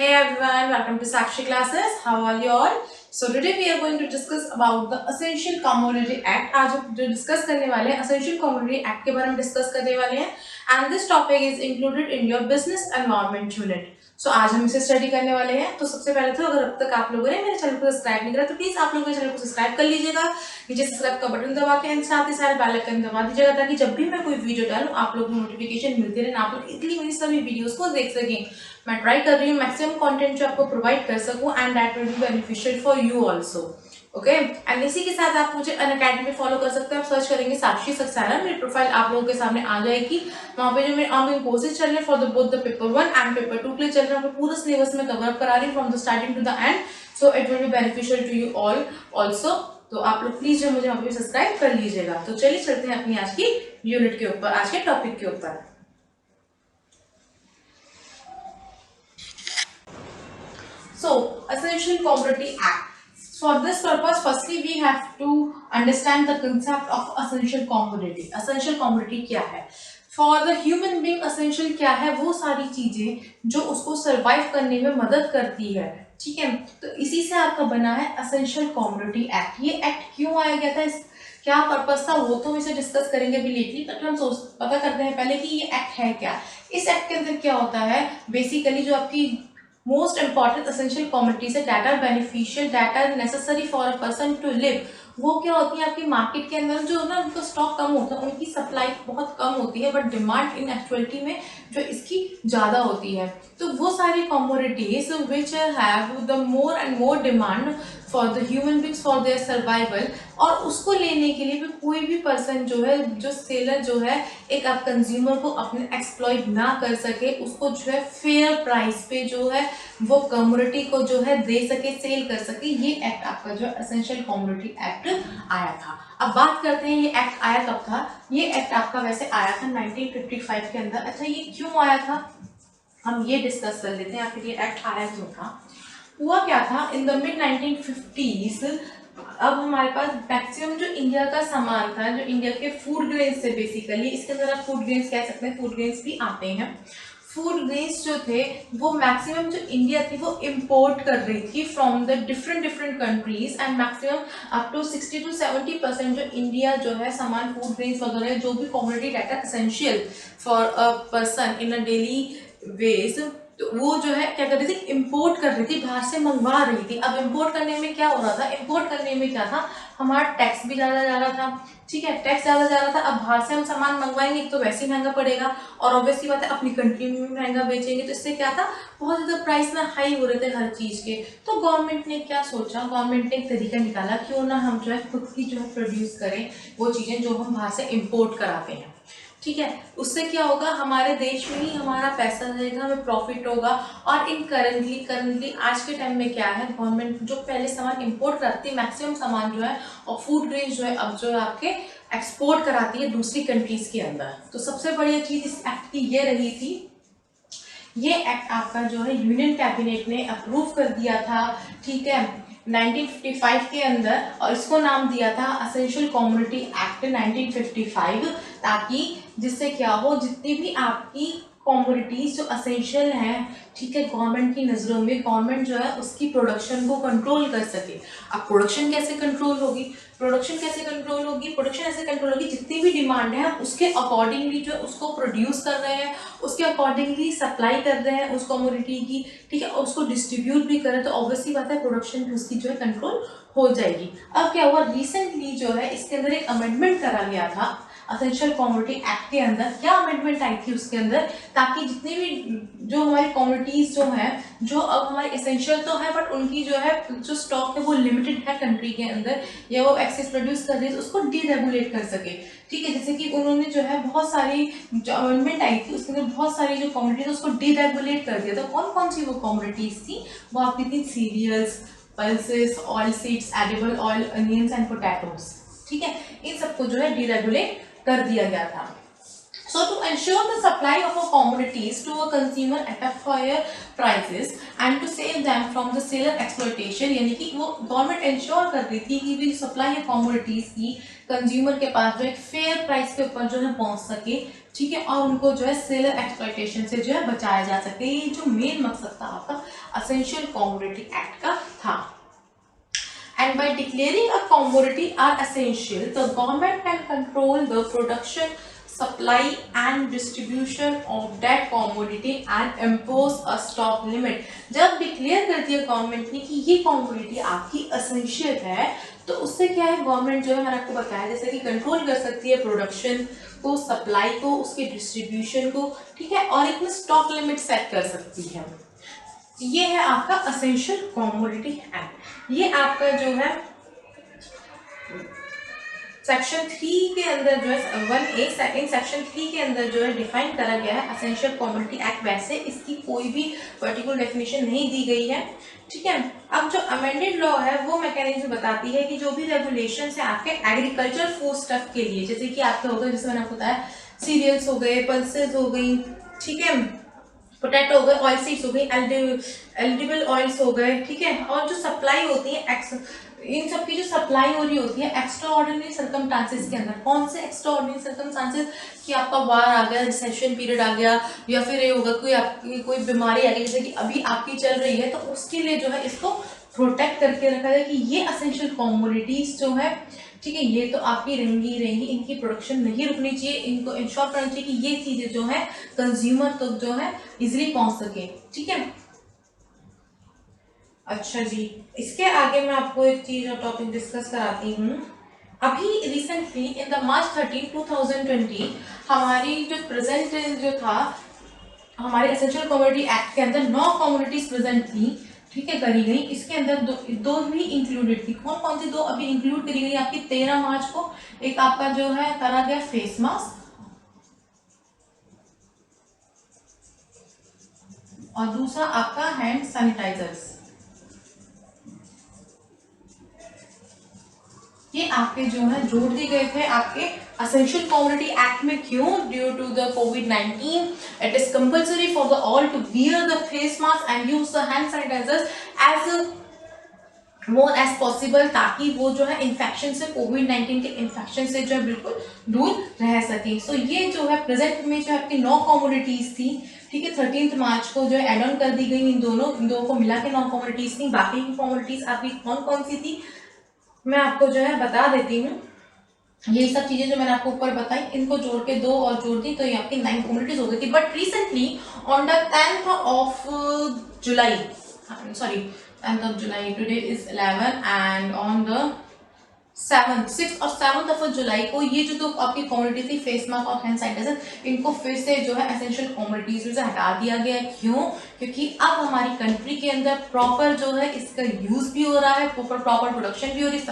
Hey everyone, welcome to Sakshi classes. How are you all? So today we are going to discuss about the Essential Commodity Act. आज जो discuss करने वाले हैं Essential Commodity Act के बारे में discuss करने वाले हैं and this topic is included in your business environment unit. So आज हम इसे स्टडी करने वाले हैं. तो सबसे पहले तो अगर अब तक आप लोगों ने मेरे चैनल को सब्सक्राइब नहीं करा तो प्लीज आप लोग मेरे चैनल को सब्सक्राइब कर लीजिएगा. नीचे सब्सक्राइब का बटन दबा के एंड साथ ही साथ बेल आइकन दबा दीजिएगा ताकि जब भी मैं कोई वीडियो डालूं आप लोग को नोटिफिकेशन मिलती रहे, आप लोग इजीली मेरी सभी वीडियोस को देख सकें. मैं ट्राई कर रही हूँ मैक्सिमम कंटेंट जो आपको प्रोवाइड कर सकूं and that will be beneficial for you also. Okay and इसी के साथ आप मुझे अनअकैडमी पे फॉलो कर सकते हैं. आप सर्च करेंगे साक्षी सक्सेना, मेरी प्रोफाइल आप लोगों के सामने आ जाएगी. वहाँ पे जो मेरे ऑनलाइन कोर्सेज चल रहे हैं for the both the paper 1 and paper 2 के लिए चल रहे हैं. मैं पूरा सिलेबस में कवर अप करा रही हूँ from the starting to the end. So it will be beneficial to you all also. तो आप लोग प्लीज जो मुझे वहाँ पे सब्सक्राइब कर लीजिएगा. तो चलिए चलते हैं अपनी आज की यूनिट के ऊपर, आज के टॉपिक के ऊपर. So, Essential Commodity Act. For this purpose, firstly we have to understand the concept of essential commodity. Essential commodity क्या है? For the human being, essential क्या है? वो सारी चीजें जो उसको survive करने में मदद करती है. ठीक है, तो इसी से आपका बना है Essential Commodity Act. ये एक्ट क्यों आया गया था, क्या पर्पस था, वो तो हम इसे डिस्कस करेंगे अभी लेटली. बट हम पता करते हैं पहले कि ये एक्ट है क्या. इस एक्ट के अंदर क्या होता है, बेसिकली जो आपकी मोस्ट इंपॉर्टेंट एसेंशियल कमोडिटीज है, that are beneficial, that are necessary for a person to live, वो क्या होती है आपकी मार्केट के अंदर जो ना उनका स्टॉक कम होता है, उनकी सप्लाई बहुत कम होती है बट डिमांड इन एक्चुअलिटी में जो इसकी ज़्यादा होती है. तो वो सारी commodities which have the more and more demand for the human beings for their survival, और उसको लेने के लिए भी कोई भी पर्सन जो है, जो सेलर जो है, एक आप कंज्यूमर को अपने एक्सप्लॉइट ना कर सके, उसको जो है फेयर प्राइस पे जो है वो कमोडिटी को जो है दे सके, सेल कर सके. ये एक्ट आपका जो एसेंशियल कमोडिटी एक्ट आया था. अब बात करते हैं ये एक्ट आया कब था. ये एक्ट आपका वैसे आया था 1955 के अंदर. अच्छा, ये क्यों आया था हम ये डिस्कस कर लेते हैं. आखिर ये एक्ट आया क्यों था. हुआ क्या था, इन द मिड 1950s अब हमारे पास मैक्सिमम जो इंडिया का सामान था, जो इंडिया के फूड ग्रेन्स थे, बेसिकली इसके अंदर आप फूड ग्रेन्स कह सकते हैं, फूड ग्रेन्स भी आते हैं. फूड ग्रेन्स जो थे वो मैक्सिमम जो इंडिया थी वो इंपोर्ट कर रही थी from the different countries and maximum up to 60 to 70% जो इंडिया जो है सामान फूड ग्रेन्स वगैरह जो भी commodity data essential for a person in a daily veg, तो वो जो है क्या कर रही थी, इंपोर्ट कर रही थी, बाहर से मंगवा रही थी. अब इंपोर्ट करने में क्या हो रहा था, इंपोर्ट करने में क्या था, हमारा टैक्स भी ज़्यादा जा रहा था. ठीक है, टैक्स ज़्यादा जा रहा था. अब बाहर से हम सामान मंगवाएंगे तो वैसे ही महंगा पड़ेगा, और ऑब्वियसली बात है अपनी कंट्री में भी महंगा बेचेंगे, तो इससे क्या था, बहुत ज़्यादा प्राइस में हाई हो रहे थे हर चीज़ के. तो गवर्नमेंट ने क्या सोचा, गवर्नमेंट ने एक तरीका निकाला, क्यों ना हम जो है खुद की जो है प्रोड्यूस करें वो चीज़ें जो हम बाहर से इम्पोर्ट कराते हैं. ठीक है, उससे क्या होगा, हमारे देश में ही हमारा पैसा रहेगा, हमें प्रॉफिट होगा. और इन करंटली आज के टाइम में क्या है, गवर्नमेंट जो पहले सामान इंपोर्ट करती है, मैक्सिमम सामान जो है और फूड ग्रेन्स जो है अब जो है आपके एक्सपोर्ट कराती है दूसरी कंट्रीज के अंदर. तो सबसे बढ़िया चीज़ इस एक्ट की ये रही थी, ये एक्ट आपका जो है यूनियन कैबिनेट ने अप्रूव कर दिया था. ठीक है, 1955 के अंदर, और इसको नाम दिया था एसेंशियल कमोडिटी एक्ट 1955, ताकि जिससे क्या हो, जितनी भी आपकी कमोडिटीज जो एसेंशियल हैं, ठीक है, गवर्नमेंट की नज़रों में, गवर्नमेंट जो है उसकी प्रोडक्शन को कंट्रोल कर सके. अब प्रोडक्शन कैसे कंट्रोल होगी, प्रोडक्शन ऐसे कंट्रोल होगी जितनी भी डिमांड है उसके अकॉर्डिंगली जो है उसको प्रोड्यूस कर रहे हैं, उसके अकॉर्डिंगली सप्लाई कर रहे हैं उस कमोडिटी की. ठीक है, उसको डिस्ट्रीब्यूट भी कर रहे हैं, तो ऑब्वियसली बात है प्रोडक्शन भी उसकी जो है कंट्रोल हो जाएगी. अब क्या हुआ, रिसेंटली जो है इसके अंदर एक अमेंडमेंट करा गया था एसेंशियल कमोडिटी एक्ट के अंदर. क्या अमेंडमेंट आई थी उसके अंदर, ताकि जितनी भी जो हमारी कमोडिटीज जो हैं, जो अब हमारी एसेंशियल तो है बट उनकी जो है जो स्टॉक है वो लिमिटेड है कंट्री के अंदर, या वो एक्सेस प्रोड्यूस कर रही है, तो उसको डीरेगुलेट कर सके. ठीक है, जैसे कि उन्होंने जो है बहुत सारी जो अमेंडमेंट आई थी उसके अंदर बहुत सारी जो कमोडिटीज उसको डीरेगुलेट कर दिया था. कौन कौन सी वो कमोडिटीज थी, वो आपकी थी cereals, pulses, oil seeds, edible oil, onions and potatoes. ठीक है, इन सबको जो है डीरेगुलेट कर दिया गया था. So to ensure the supply of a commodities to a consumer at a fair prices and to save them from the seller exploitation, यानी कि वो गवर्नमेंट इंश्योर कर रही थी कि भी सप्लाई ऑफ कमोडिटीज की कंज्यूमर के पास जो एक फेयर प्राइस के ऊपर जो है पहुंच सके, ठीक है, और उनको जो है सेलर एक्सप्लॉइटेशन से जो है बचाया जा सके। ये जो मेन मकसद था आपका एसेंशियल कमोडिटी एक्ट का था। And by declaring a commodity are essential, the government can control the production, supply and distribution of that commodity and impose a stock limit। जब डिक्लेयर कर दिया गवर्नमेंट ने कि ये कॉमोडिटी आपकी एसेंशियल है, तो उससे क्या है, गवर्नमेंट जो है मैंने आपको बताया जैसे कि कंट्रोल कर सकती है प्रोडक्शन को, सप्लाई को, उसके डिस्ट्रीब्यूशन को, ठीक है, और एक स्टॉक लिमिट सेट कर सकती है। ये है आपका एसेंशियल कमोडिटी एक्ट। ये आपका जो है सेक्शन 3 के अंदर जो है 1A सेक्शन 3 के अंदर जो है डिफाइन करा गया है एसेंशियल कमोडिटी एक्ट। वैसे इसकी कोई भी पर्टिकुलर डेफिनेशन नहीं दी गई है, ठीक है। अब जो अमेंडेड लॉ है वो मैकेनिज्म बताती है कि जो भी रेगुलेशन है आपके एग्रीकल्चर फूड स्टफ के लिए, जैसे कि आपके हो गए, जैसे मैंने आपको बताया सीरियल्स हो गए, पल्सेस हो गई, ठीक है, पोटैटो हो गए, ऑयल सीड्स हो गई, एडिबल ऑयल्स हो गए, ठीक है, और जो सप्लाई होती है इन सब की जो सप्लाई हो रही होती है एक्स्ट्रा ऑर्डिनरी सर्कमस्टांसेस के अंदर। कौन से एक्स्ट्रा ऑर्डिनरी सर्कमस्टांसेस, कि आपका वार आ गया, रिसेशन पीरियड आ गया, या फिर ये होगा कोई आपकी कोई बीमारी आ गई जैसे कि अभी आपकी चल रही है, तो उसके लिए जो है इसको प्रोटेक्ट करके रखा जाए कि ये एसेंशियल कमोडिटीज जो है, ठीक है, ये तो आपकी रहेंगी, इनकी प्रोडक्शन नहीं रुकनी चाहिए, इनको इंश्योर करना चाहिए कि ये चीजें जो है कंज्यूमर तक जो है इजिली पहुंच सके, ठीक है। अच्छा जी, इसके आगे मैं आपको एक चीज और टॉपिक डिस्कस कराती हूँ। अभी रिसेंटली इन द मार्च 13, 2020 हमारी जो प्रेजेंट जो था हमारे एसेंशियल कमोडिटी एक्ट के अंदर 9 कमोडिटीज प्रेजेंट थी, ठीक है, करी गई। इसके अंदर दो भी इंक्लूडेड थी। कौन कौन सी दो अभी इंक्लूड करी गई आपकी 13 मार्च को? एक आपका जो है करा गया फेस मास्क, और दूसरा आपका हैंड सैनिटाइजर्स। ये आपके जो है जोड़ दिए गए थे आपके एसेंशियल कमोडिटी एक्ट में। क्यों? ड्यू टू द कोविड-19 it is compulsory for the all to wear the face mask and use the hand sanitisers as more as possible, ताकि वो जो है इन्फेक्शन से, कोविड-19 के इन्फेक्शन से जो है बिल्कुल दूर रह सके। सो ये जो है प्रेजेंट में जो आपकी 9 कमोडिटीज थी, ठीक है, 13 मार्च को जो है एड ऑन कर दी गई। इन दो को मिला के 9 कमोडिटीज थी। बाकी की कमोडिटीज आपकी कौन कौन सी थी मैं आपको जो है बता देती हूँ। ये सब चीजें जो मैंने आपको ऊपर बताई, इनको जोड़ के 2 और जोड़ दी तो ये आपकी 9 कमोडिटीज हो गई थी। But recently on the 10th of July, sorry 10th of July, today is 11 and on the 6th और 7th of July को ये जो 2 आपकी कमोडिटी थी फेस मास्क और हैंड सैनिटाइजर, इनको फिर से जो है एसेंशियल कमोडिटीज में से हटा दिया गया है। क्यों? क्योंकि अब हमारी कंट्री के अंदर प्रॉपर जो है इसका यूज भी हो रहा है, प्रॉपर प्रोडक्शन भी हो रही है।